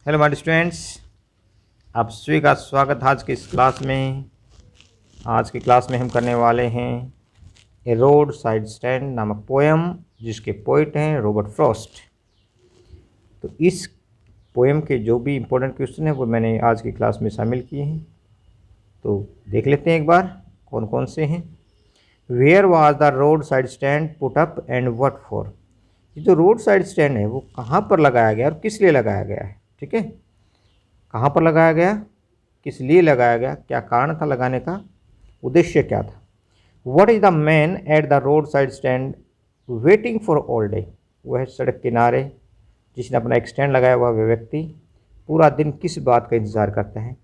Hello my students, आप सभी का स्वागत है आज की इस क्लास में। आज की क्लास में हम करने वाले हैं ए रोड साइड स्टैंड नामक पोएम, जिसके पोइट हैं रॉबर्ट फ्रॉस्ट। तो इस पोएम के जो भी इम्पोर्टेंट क्वेश्चन हैं वो मैंने आज की क्लास में शामिल किए हैं। तो देख लेते हैं एक बार कौन कौन से हैं। Where was the road side stand put up and what for. ये जो रोड साइड स्टैंड है वो कहाँ पर लगाया गया और किस लिए लगाया गया है। ठीक है, कहाँ पर लगाया गया, किस लिए लगाया गया, क्या कारण था लगाने का, उद्देश्य क्या था। What is the man at the road side stand waiting for all day. वह सड़क किनारे जिसने अपना एक स्टैंड लगाया हुआ वह व्यक्ति पूरा दिन किस बात का इंतज़ार करता है।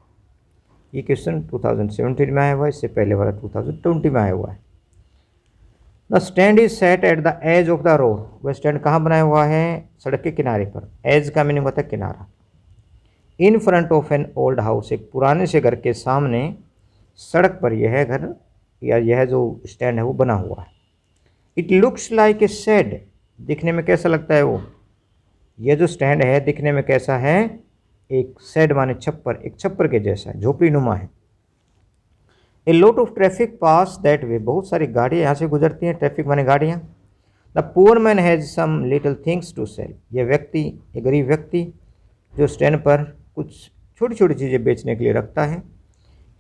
ये क्वेश्चन 2017 में आया हुआ है, इससे पहले वाला 2020 में आया हुआ है। The stand is set at the edge of the road. वह स्टैंड कहाँ बनाया हुआ है, सड़क के किनारे पर। एज का मीनिंग होता है किनारा। In front of an old house, एक पुराने से घर के सामने सड़क पर यह घर या यह जो स्टैंड है वो बना हुआ है। It looks like a shed, दिखने में कैसा लगता है वो, यह जो स्टैंड है दिखने में कैसा है, एक शेड माने छप्पर, एक छप्पर के जैसा है, झोपड़ी नुमा है। A lot of traffic pass that way, बहुत सारी गाड़ियाँ यहाँ से गुजरती हैं, ट्रैफिक माने गाड़ियाँ। The poor man has some little things to sell, यह व्यक्ति, एक गरीब व्यक्ति जो स्टैंड पर कुछ छोटी छोटी चीज़ें बेचने के लिए रखता है।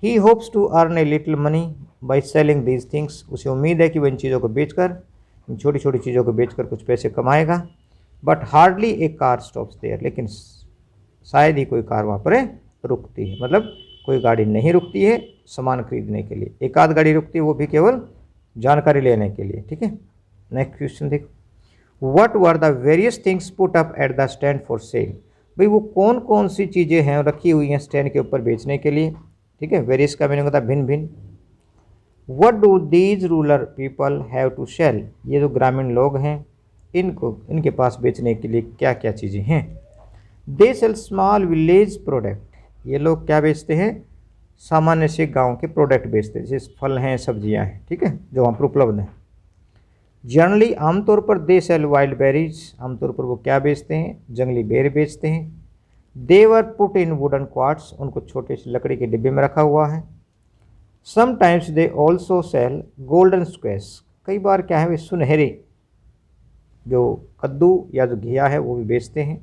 He hopes to earn a little money by selling these things, उसे उम्मीद है कि वह इन चीज़ों को बेचकर, इन छोटी छोटी चीज़ों को बेचकर कुछ पैसे कमाएगा। But hardly a car stops there, लेकिन शायद ही कोई कार वहाँ पर रुकती है, मतलब कोई गाड़ी नहीं रुकती है सामान खरीदने के लिए। एक आध गाड़ी रुकती है, वो भी केवल जानकारी लेने के लिए। ठीक है, नेक्स्ट क्वेश्चन देखो। What were the various things put up at the stand for sale, भाई वो कौन कौन सी चीज़ें हैं रखी हुई हैं स्टैंड के ऊपर बेचने के लिए। ठीक है, वेरियस का मीनिंग होता है भिन्न भिन्न। What do these rural people have to sell, ये जो ग्रामीण लोग हैं इनको, इनके पास बेचने के लिए क्या क्या चीज़ें हैं। They sell small village product, ये लोग क्या बेचते हैं, सामान्य से गांव के प्रोडक्ट बेचते हैं, जैसे फल हैं, सब्जियां हैं। ठीक है, जो वहाँ पर उपलब्ध हैं। जनरली आमतौर पर दे सेल वाइल्ड बेरीज, आमतौर पर वो क्या बेचते हैं, जंगली बेर बेचते हैं। They were put in wooden quarts, उनको छोटे से लकड़ी के डिब्बे में रखा हुआ है। Sometimes they also sell golden squash, कई बार क्या है वे सुनहरे जो कद्दू या जो घिया है वो भी बेचते हैं।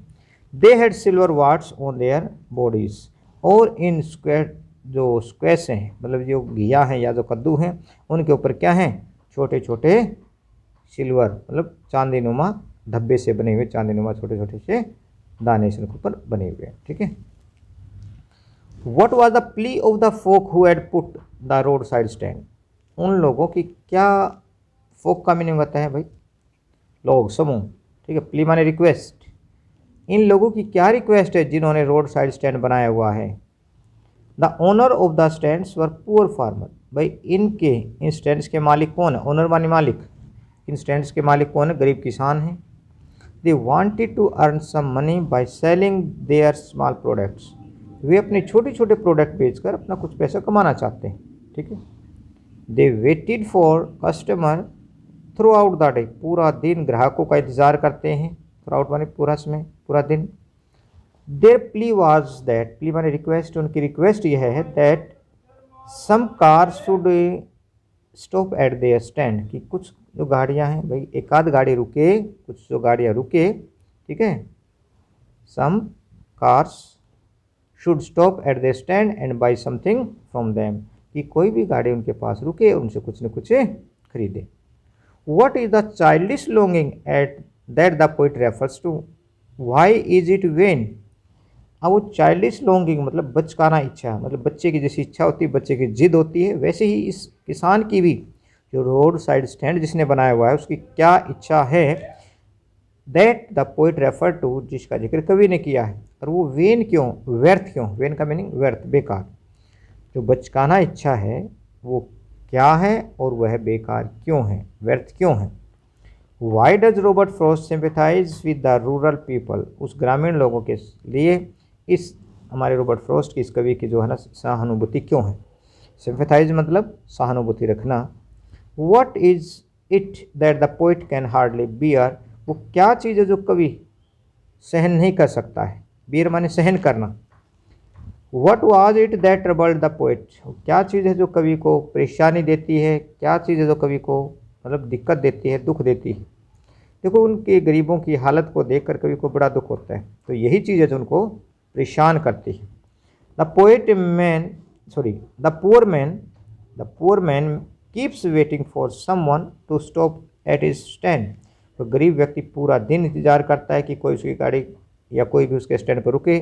They had silver warts on their bodies, और इन स्क्वेर जो स्क्वेस हैं, मतलब जो घिया हैं या जो कद्दू हैं उनके ऊपर क्या हैं, छोटे छोटे सिल्वर मतलब चांदी नुमा धब्बे से बने हुए, चांदी नुमा छोटे छोटे से दाने से उनके ऊपर बने हुए हैं। ठीक है। What was the plea of the folk who had put the road side stand, उन लोगों की क्या, फोक का मीनिंग होता है भाई लोग, समूह। ठीक है, प्ली माने रिक्वेस्ट, इन लोगों की क्या रिक्वेस्ट है जिन्होंने रोड साइड स्टैंड बनाया हुआ है। The owner of the stands were poor farmer, भाई इनके इन स्टैंड्स के मालिक कौन है, ओनर माने मालिक, इन स्टैंड्स के मालिक कौन है, गरीब किसान हैं। They wanted to earn some money by selling their small products, वे अपने छोटे छोटे प्रोडक्ट बेचकर अपना कुछ पैसा कमाना चाहते हैं। ठीक है। They waited for customer through out the day, पूरा दिन ग्राहकों का इंतजार करते हैं। थ्रू आउट माने पूरा समय, पूरा दिन। Their plea was that, plea माने रिक्वेस्ट, उनकी रिक्वेस्ट यह है that some car should stop at their stand, कि कुछ जो गाड़ियां हैं भाई एक आध गाड़ी रुके, कुछ जो गाड़ियां रुके। ठीक है, some cars should stop at the stand and buy something from them, कि कोई भी गाड़ी उनके पास रुके और उनसे कुछ न कुछ खरीदे। What is the childish longing at that the poet refers to, why is it vain. अब वो चाइल्डिश लॉन्गिंग मतलब बचकाना इच्छा, मतलब बच्चे की जैसी इच्छा होती है, बच्चे की जिद होती है, वैसे ही इस किसान की भी जो रोड साइड स्टैंड जिसने बनाया हुआ है उसकी क्या इच्छा है। That the poet refer to, जिसका जिक्र कवि ने किया है, और वो वेन क्यों, व्यर्थ क्यों, वेन का मीनिंग व्यर्थ, बेकार। जो बचकाना इच्छा है वो क्या है और वह बेकार क्यों है, व्यर्थ क्यों है। Why does Robert Frost sympathise with the rural people, उस ग्रामीण लोगों के लिए इस हमारे रॉबर्ट फ्रॉस्ट की, इस कवि की जो है ना सहानुभूति क्यों है। सिंपैथाइज मतलब सहानुभूति रखना। What is it that the poet can hardly bear, वो क्या चीज़ है जो कवि सहन नहीं कर सकता है, बियर माने सहन करना। What was it that troubled the poet, क्या चीज़ है जो कवि को परेशानी देती है, क्या चीज़ है जो कवि को मतलब दिक्कत देती है, दुख देती है। देखो उनके गरीबों की हालत को देखकर कवि को बड़ा दुख होता है, तो यही चीज़ है जो उनको परेशान करती है। The poet man sorry the poor man keeps waiting for someone to stop at his stand, तो गरीब व्यक्ति पूरा दिन इंतजार करता है कि कोई उसकी गाड़ी या कोई भी उसके स्टैंड पर रुके।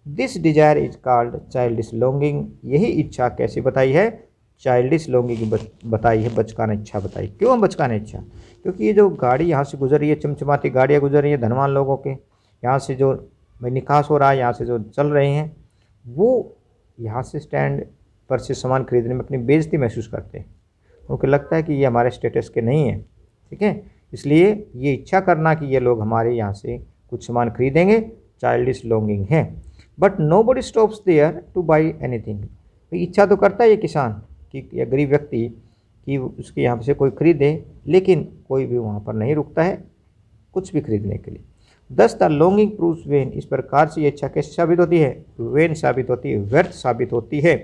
This desire is called childish longing, यही इच्छा कैसी बताई है, चाइल्डिश लॉन्गिंग बताई है, बचकाना इच्छा बताई। क्यों बचकाना इच्छा, क्योंकि ये जो गाड़ी यहाँ से गुजर रही है, चमचमाती गाड़ियाँ गुजर रही है धनवान लोगों के, यहाँ से जो निकास हो रहा है, यहाँ से जो चल रहे हैं, वो यहाँ से स्टैंड पर से सामान खरीदने में अपनी बेइज्जती महसूस करते हैं। उनको लगता है कि ये हमारे स्टेटस के नहीं है, ठीक है, इसलिए ये इच्छा करना कि ये लोग हमारे यहाँ से कुछ सामान खरीदेंगे चाइल्डिश लॉन्गिंग है। But nobody stops there to buy anything, इच्छा तो करता है ये किसान कि या गरीब व्यक्ति कि उसके यहाँ से कोई खरीदे, लेकिन कोई भी वहाँ पर नहीं रुकता है कुछ भी खरीदने के लिए। दस द लॉन्गिंग प्रूव्स वेन, इस प्रकार से ये इच्छा कैसे साबित होती है, वेन साबित होती है, व्यर्थ साबित होती है।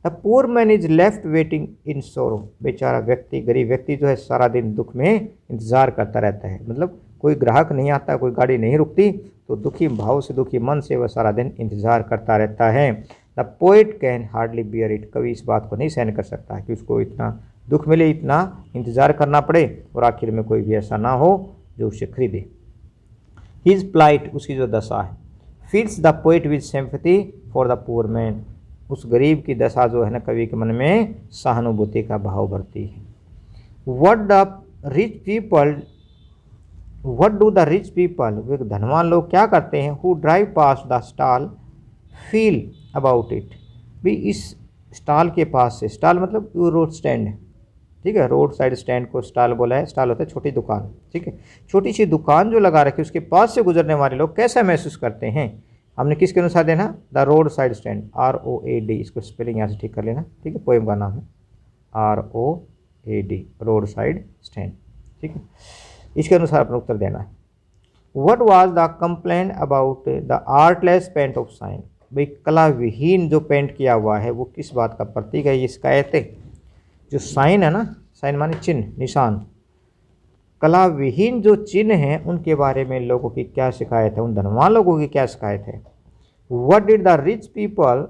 The poor man is left waiting in सोरो, बेचारा व्यक्ति गरीब व्यक्ति जो है सारा दिन दुख में इंतजार करता रहता है, मतलब कोई ग्राहक नहीं आता, कोई गाड़ी नहीं रुकती, तो दुखी भाव से दुखी मन से वह सारा दिन इंतजार करता रहता है। The poet can hardly bear it, कवि इस बात को नहीं सहन कर सकता कि उसको इतना दुख मिले, इतना इंतजार करना पड़े और आखिर में कोई भी ऐसा ना हो जो उसे खरीदे। हिज प्लाइट, उसकी जो दशा है, feels the poet with sympathy for the poor man, उस गरीब की दशा जो है ना कवि के मन में सहानुभूति का भाव भरती है। What do the rich people, वे धनवान लोग क्या करते हैं, who drive past the stall feel about it, भी इस स्टॉल के पास से, स्टॉल मतलब रोड स्टैंड है, ठीक है, रोड साइड स्टैंड को स्टॉल बोला है, स्टॉल होता है छोटी दुकान, ठीक है, छोटी सी दुकान जो लगा रखी उसके पास से गुजरने वाले लोग कैसा महसूस करते हैं, हमने किसके अनुसार देना, the road side stand, ROAD, इसको स्पेलिंग यहाँ से ठीक कर लेना, ठीक है, पोएम का नाम है ROAD, रोड साइड स्टैंड, ठीक है, इसके अनुसार अपना उत्तर देना है। What was the complaint about the artless paint of sign, भाई कला विहीन जो पेंट किया हुआ है वो किस बात का प्रतीक है, ये शिकायत है। जो साइन है ना, साइन माने चिन्ह, निशान, कला विहीन जो चिन्ह हैं उनके बारे में लोगों की क्या शिकायत है, उन धनवान लोगों की क्या शिकायत है। What did the rich people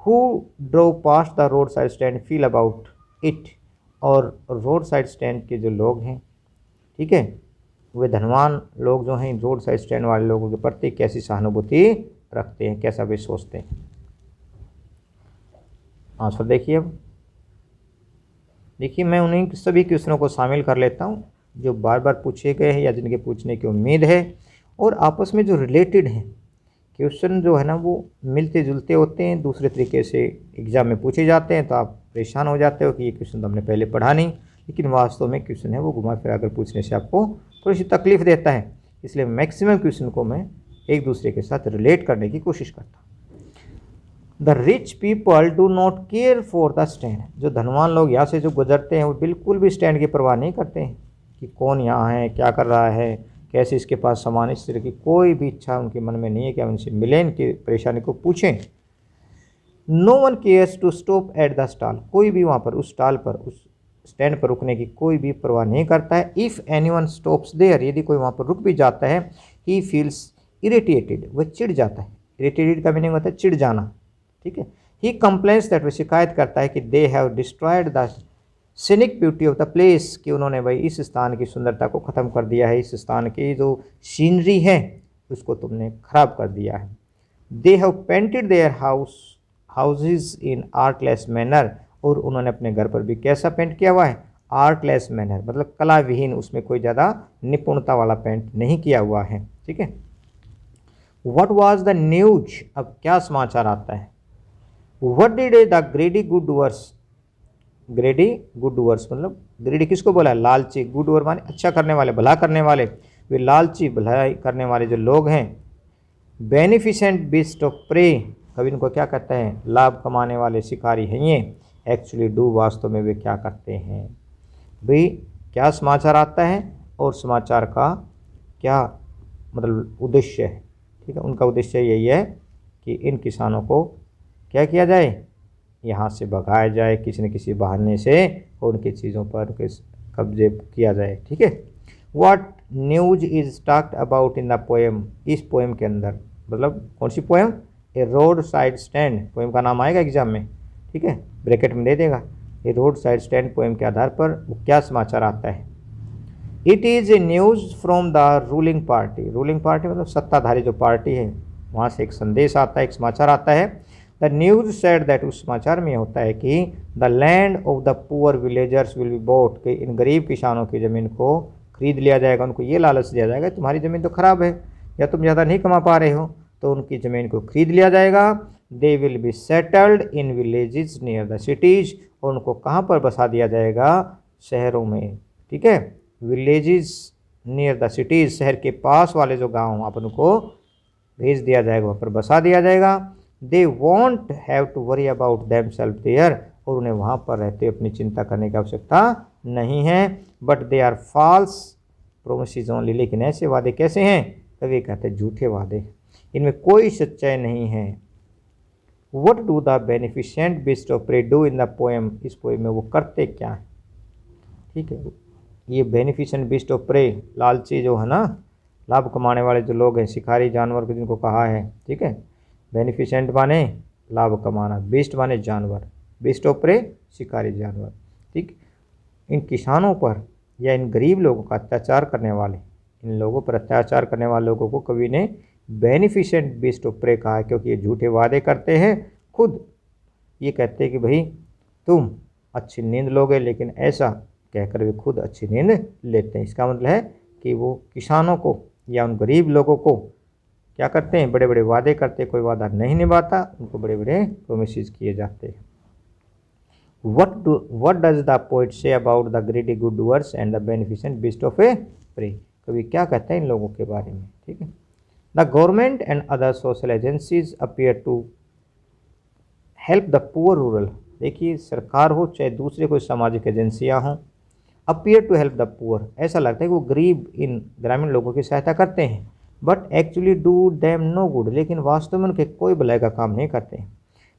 who drew past the road side stand feel about it, और रोड साइड स्टैंड के जो लोग हैं, ठीक है, वे धनवान लोग जो हैं रोड साइड स्टैंड वाले लोगों के प्रति कैसी सहानुभूति रखते हैं, कैसा वे सोचते हैं। आंसर देखिए। अब देखिए मैं उन्हीं सभी क्वेश्चनों को शामिल कर लेता हूँ जो बार बार पूछे गए हैं या जिनके पूछने की उम्मीद है, और आपस में जो रिलेटेड हैं क्वेश्चन जो है ना वो मिलते जुलते होते हैं, दूसरे तरीके से एग्ज़ाम में पूछे जाते हैं, तो आप परेशान हो जाते हो कि ये क्वेश्चन तो हमने पहले पढ़ा नहीं, लेकिन वास्तव में क्वेश्चन है वो घुमा फिरा कर पूछने से आपको थोड़ी सी तकलीफ देता है, इसलिए मैक्सिमम क्वेश्चन को मैं एक दूसरे के साथ रिलेट करने की कोशिश करता हूँ। The rich people do not care for the stand, जो धनवान लोग यहाँ से जो गुजरते हैं वो बिल्कुल भी स्टैंड की परवाह नहीं करते हैं कि कौन यहाँ है, क्या कर रहा है, कैसे इसके पास सामान, इस तरह की कोई भी इच्छा उनके मन में नहीं है कि हम उनसे मिलें, इनकी परेशानी को पूछें। No one cares to stop at the stall, कोई भी वहाँ पर उस स्टॉल पर उस स्टैंड पर रुकने की कोई भी परवाह नहीं करता है। इफ़ एनीवन स्टॉप्स देयर, यदि कोई वहाँ पर रुक भी जाता है, ही फील्स इरिटेटेड, वह चिढ़ जाता है। इरिटेटेड का मीनिंग होता है चिढ़ जाना, ठीक है। ही कंप्लेन्स दैट, वह शिकायत करता है कि they have destroyed the scenic beauty of the place, कि उन्होंने भाई इस स्थान की सुंदरता को ख़त्म कर दिया है, इस स्थान की जो सीनरी है उसको तुमने ख़राब कर दिया है। They have painted their houses in artless manner, और उन्होंने अपने घर पर भी कैसा पेंट किया हुआ है, आर्टलेस मैनर, मतलब कला विहीन, उसमें कोई ज़्यादा निपुणता वाला पेंट नहीं किया हुआ है, ठीक है। व्हाट वाज द न्यूज, अब क्या समाचार आता है। What did the greedy good doers, greedy good doers मतलब ग्रेडी किसको बोला है, लालची, गुड डूअर माने अच्छा करने वाले, भला करने वाले, वे लालची भलाई करने वाले जो लोग हैं। बेनिफिशेंट बीस्ट ऑफ प्रे, कभी इनको क्या कहते हैं, लाभ कमाने वाले शिकारी हैं ये। एक्चुअली डू, वास्तव में वे क्या करते हैं। भाई क्या समाचार आता है और समाचार का क्या मतलब उद्देश्य है, ठीक है। उनका उद्देश्य यही है कि इन किसानों को क्या किया जाए, यहाँ से भगाया जाए किसी न किसी बहाने से और उनकी चीज़ों पर कब्जे किया जाए, ठीक है। What news is talked about in the poem, इस पोएम के अंदर, मतलब कौन सी पोएम, ए रोड साइड स्टैंड, पोएम का नाम आएगा एग्जाम में, ठीक है, ब्रैकेट में दे देगा। ए रोड साइड स्टैंड पोएम के आधार पर वो क्या समाचार आता है। It is a news from the ruling party, ruling party मतलब सत्ताधारी जो पार्टी है, वहाँ से एक संदेश आता है, एक समाचार आता है। द न्यूज़ सेड दैट, उस समाचार में होता है कि the land of the poor villagers will be bought, कि इन गरीब किसानों की ज़मीन को खरीद लिया जाएगा। उनको ये लालच दिया जाएगा तुम्हारी ज़मीन तो ख़राब है या तुम ज़्यादा नहीं कमा पा रहे हो, तो उनकी ज़मीन को खरीद लिया जाएगा। They will be settled in villages near the cities, और उनको कहाँ पर बसा दिया जाएगा, शहरों में, ठीक है। विलेजेस नियर द सिटीज़, शहर के पास वाले जो गाँव वहाँ पर उनको भेज दिया जाएगा, वहाँ पर बसा दिया जाएगा। They won't have to worry about them self there, और उन्हें वहाँ पर रहते अपनी चिंता करने की आवश्यकता नहीं है। But they are false promises only, लेकिन ऐसे वादे कैसे हैं, कभी कहते हैं झूठे वादे, इनमें कोई सच्चाई नहीं है। What do the beneficent beast of prey do in the poem, इस पोएम में वो करते क्या है, ठीक है। ये बेनिफिशिएंट बीस्ट ऑफ प्रे, लालची जो है ना, लाभ कमाने वाले जो लोग हैं, शिकारी जानवर को जिनको कहा है, ठीक है। बेनिफिशिएंट माने लाभ कमाना, बीस्ट माने जानवर, बीस्ट ऑफ प्रे शिकारी जानवर, ठीक। इन किसानों पर या इन गरीब लोगों का अत्याचार करने वाले, इन लोगों पर अत्याचार करने वाले लोगों को कवि ने बेनिफिशिएंट बीस्ट ऑफ प्रे कहा है, क्योंकि ये झूठे वादे करते हैं। खुद ये कहते हैं कि भाई तुम अच्छी नींद लोगे, लेकिन ऐसा कहकर वे खुद अच्छी नींद लेते हैं। इसका मतलब है कि वो किसानों को या उन गरीब लोगों को क्या करते हैं, बड़े बड़े वादे करते हैं, कोई वादा नहीं निभाता, उनको बड़े बड़े प्रोमिसेस किए जाते हैं। What does the poet say about the greedy good doers and the beneficent beast of a prey? कभी क्या कहता है इन लोगों के बारे में, ठीक है। The government and other social agencies appear to help the poor rural, देखिए सरकार हो चाहे दूसरे कोई सामाजिक एजेंसियां हों, appear to help the poor, ऐसा लगता है कि वो गरीब इन ग्रामीण लोगों की सहायता करते हैं, but actually do them no good, लेकिन वास्तव में उनके कोई भलाई का काम नहीं करते हैं।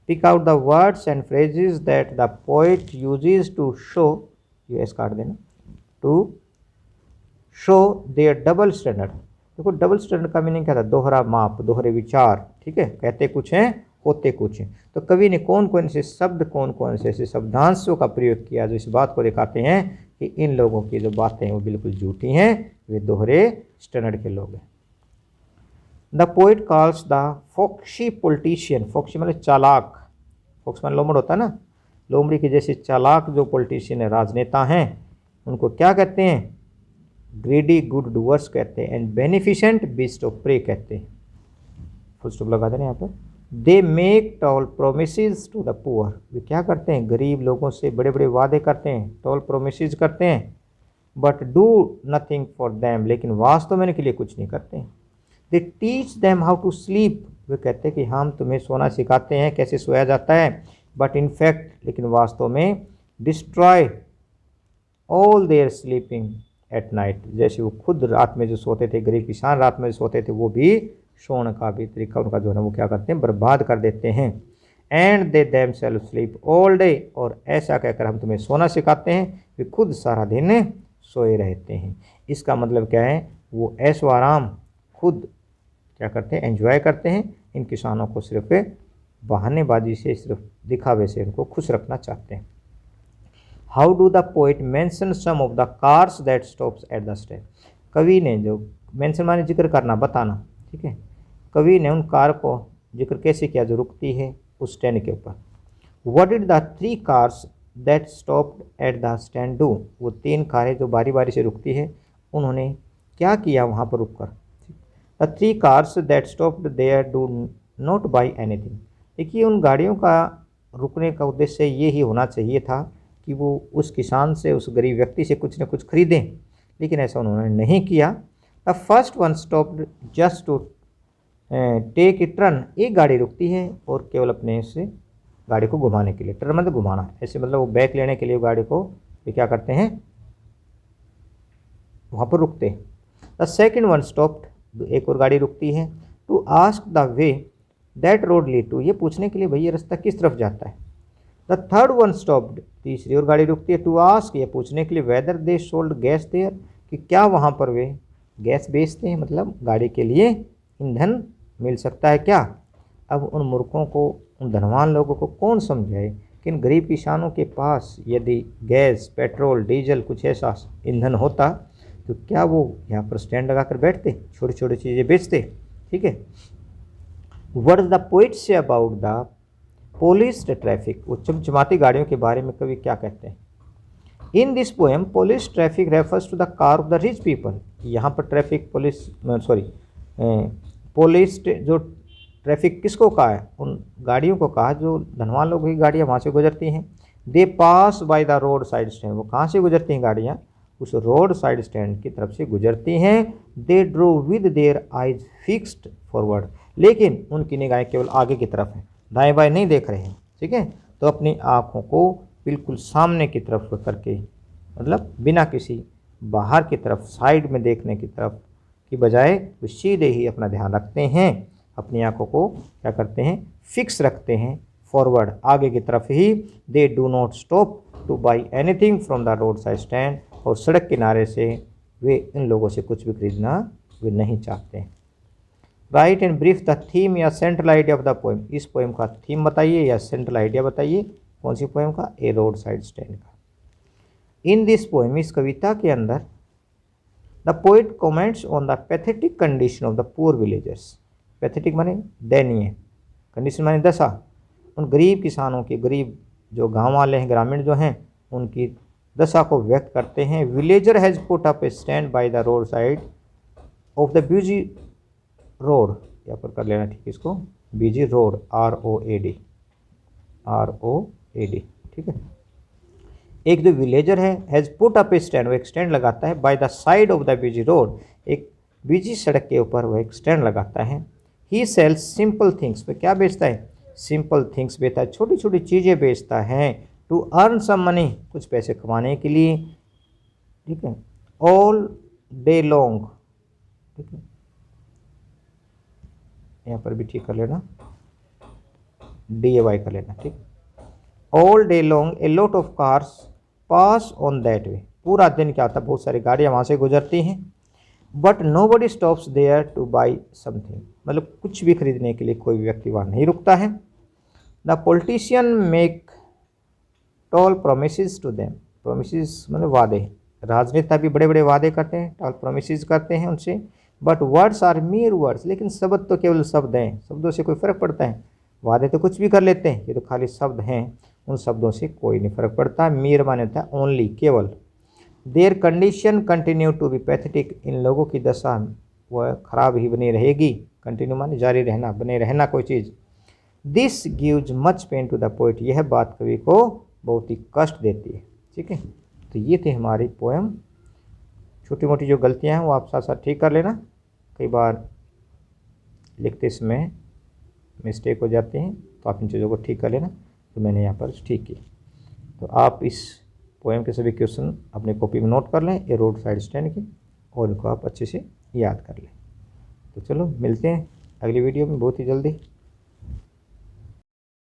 Pick out the words and phrases that the poet uses to show, ये एस काट देना, to show their double standard। देखो डबल स्टैंडर्ड का मीनिंग क्या था, दोहरा माप, दोहरे विचार, ठीक है, कहते कुछ हैं होते कुछ हैं। तो कवि ने कौन कौन से शब्द, कौन कौन से ऐसे शब्दांशों का प्रयोग किया जो इस बात को दिखाते हैं कि इन लोगों की जो बातें हैं वो बिल्कुल झूठी हैं, वे दोहरे स्टैंडर्ड के लोग हैं। The poet calls the foxy politician, foxy मतलब चालाक, फोक्स मतलब लोमड़ होता है ना, लोमड़ी के जैसे चालाक जो पॉलिटिशियन है, राजनेता हैं, उनको क्या कहते हैं, ग्रेडी गुड डूअर्स कहते हैं, and beneficent beast of prey कहते हैं। फुल स्टॉप लगा देना यहाँ पर। They make tall promises to the poor, वे क्या करते हैं, गरीब लोगों से बड़े बड़े वादे करते हैं, टॉल प्रोमिसेस करते हैं, but do nothing for them, लेकिन वास्तव में इनके लिए कुछ नहीं करते हैं। They teach them how to sleep, वे कहते हैं कि हम तुम्हें सोना सिखाते हैं, कैसे सोया जाता है, बट इन फैक्ट, लेकिन वास्तव में destroy all their sleeping at night, जैसे वो खुद रात में जो सोते थे, गरीब किसान रात में जो सोते थे, वो भी सोने का भी तरीका उनका जो है वो क्या करते हैं, बर्बाद कर देते हैं। And they them self sleep all day, और ऐसा कहकर हम तुम्हें सोना सिखाते हैं, वे खुद सारा दिन सोए रहते हैं। इसका मतलब क्या है, वो ऐशो आराम खुद क्या करते हैं, एंजॉय करते हैं, इन किसानों को सिर्फ बहानेबाजी से, सिर्फ दिखावे से इनको खुश रखना चाहते हैं। How do the poet mention some of the cars that stops at the stand, कवि ने जो मेंशन माने जिक्र करना, बताना, ठीक है, कवि ने उन कार को जिक्र कैसे किया जो रुकती है उस स्टैंड के ऊपर। What did the 3 cars that stopped at the stand do, वो 3 कारें जो बारी बारी से रुकती है, उन्होंने क्या किया वहाँ पर रुककर। The 3 cars that stopped there do not buy anything, देखिए उन गाड़ियों का रुकने का उद्देश्य ये ही होना चाहिए था कि वो उस किसान से, उस गरीब व्यक्ति से कुछ न कुछ खरीदें, लेकिन ऐसा उन्होंने नहीं किया। The first one stopped just to take it turn, एक गाड़ी रुकती है और केवल अपने से गाड़ी को घुमाने के लिए, टर्न मतलब घुमाना, ऐसे मतलब वो बैक लेने के लिए गाड़ी को वे क्या करते हैं, वहाँ पर रुकते हैं। द सेकेंड वन स्टॉप्ड, एक और गाड़ी रुकती है, to ask the way that road lead to, ये पूछने के लिए भाई ये रास्ता किस तरफ जाता है। द थर्ड वन स्टॉप्ड, तीसरी और गाड़ी रुकती है, टू आस्क, ये पूछने के लिए whether they sold gas there, कि क्या वहाँ पर वे गैस बेचते हैं, मतलब गाड़ी के लिए ईंधन मिल सकता है क्या। अब उन मूर्खों को, उन धनवान लोगों को कौन समझाए कि इन गरीब किसानों के पास यदि गैस, पेट्रोल, डीजल कुछ ऐसा ईंधन होता तो क्या वो यहाँ पर स्टैंड लगाकर बैठते, छोटी छोटी चीज़ें बेचते। ठीक है। What the poet say about the police traffic, वो चमचमाती गाड़ियों के बारे में कवि क्या कहते हैं। In this poem police traffic refers to the car of the rich people, यहाँ पर ट्रैफिक पुलिस पुलिस जो ट्रैफिक किसको कहा है, उन गाड़ियों को कहा जो धनवान लोगों की गाड़ियाँ वहाँ से गुजरती हैं। They pass by the road side stand, वो कहाँ से गुजरती हैं गाड़ियाँ, उस रोड साइड स्टैंड की तरफ से गुजरती हैं। They drove with their eyes fixed forward, लेकिन उनकी निगाहें केवल आगे की तरफ हैं, दाएं बाएं नहीं देख रहे हैं। ठीक है। तो अपनी आँखों को बिल्कुल सामने की तरफ करके, मतलब बिना किसी बाहर की तरफ साइड में देखने की तरफ की बजाय वो सीधे ही अपना ध्यान रखते हैं, अपनी आंखों को क्या करते हैं, फिक्स रखते हैं फॉरवर्ड, आगे की तरफ ही। They do not stop to buy anything from the road side stand, और सड़क किनारे से वे इन लोगों से कुछ भी खरीदना वे नहीं चाहते हैं। Write and brief the theme या central idea of the poem, इस पोएम का थीम बताइए या सेंट्रल आइडिया बताइए, कौन सी पोएम का, ए रोड साइड स्टैंड का। इन दिस पोएम, इस कविता के अंदर, the poet comments on the pathetic condition of the poor villagers, pathetic माने दयनीय, कंडीशन माने दशा, उन गरीब किसानों की, गरीब जो गांव वाले हैं, ग्रामीण जो हैं, उनकी दशा को व्यक्त करते हैं। Villager has put up A stand by the road side of the busy road, यहाँ पर कर लेना ठीक इसको, बिजी रोड, ROAD, ठीक है। एक जो विलेजर है, has put up A stand, वो एक स्टैंड लगाता है, by the side of the busy road, एक बिजी सड़क के ऊपर वो एक स्टैंड लगाता है। ही सेल्स सिंपल थिंग्स, वो क्या बेचता है, सिंपल थिंग्स बेचता है, छोटी छोटी चीज़ें बेचता है। टू अर्न सम मनी, कुछ पैसे कमाने के लिए। ठीक है। ऑल डे लॉन्ग, ठीक है, यहाँ पर भी ठीक कर लेना, DAY कर लेना। ठीक। All day long a lot of cars pass on that way, पूरा दिन क्या होता है, बहुत सारी गाड़ियाँ वहाँ से गुजरती हैं। But nobody stops there to buy something, मतलब कुछ भी खरीदने के लिए कोई व्यक्ति वहाँ नहीं रुकता है। The politician make tall promises to them, promises मतलब वादे, राजनेता भी बड़े बड़े वादे करते हैं, टॉल प्रोमिसेस करते हैं उनसे। But words are mere words, लेकिन शब्द तो केवल शब्द हैं, शब्दों से कोई फ़र्क पड़ता है, वादे तो कुछ भी कर लेते हैं, ये तो खाली शब्द हैं, उन शब्दों से कोई नहीं फर्क पड़ता। मीर माने होता है ओनली, केवल। Their condition continue to be pathetic, इन लोगों की दशा वह खराब ही बनी रहेगी, कंटिन्यू माने जारी रहना, बने रहना कोई चीज़। This gives much pain to the poet, यह बात कवि को बहुत ही कष्ट देती है। ठीक है। तो ये थी हमारी पोएम। छोटी मोटी जो गलतियां हैं वो आप साथ साथ ठीक कर लेना, कई बार लिखते समय मिस्टेक हो जाती हैं, तो आप इन चीज़ों को ठीक कर लेना। तो मैंने यहाँ पर ठीक की। तो आप इस पोएम के सभी क्वेश्चन अपने कॉपी में नोट कर लें, ये रोड साइड स्टैंड के, और इनको आप अच्छे से याद कर लें। तो चलो मिलते हैं अगली वीडियो में बहुत ही जल्दी।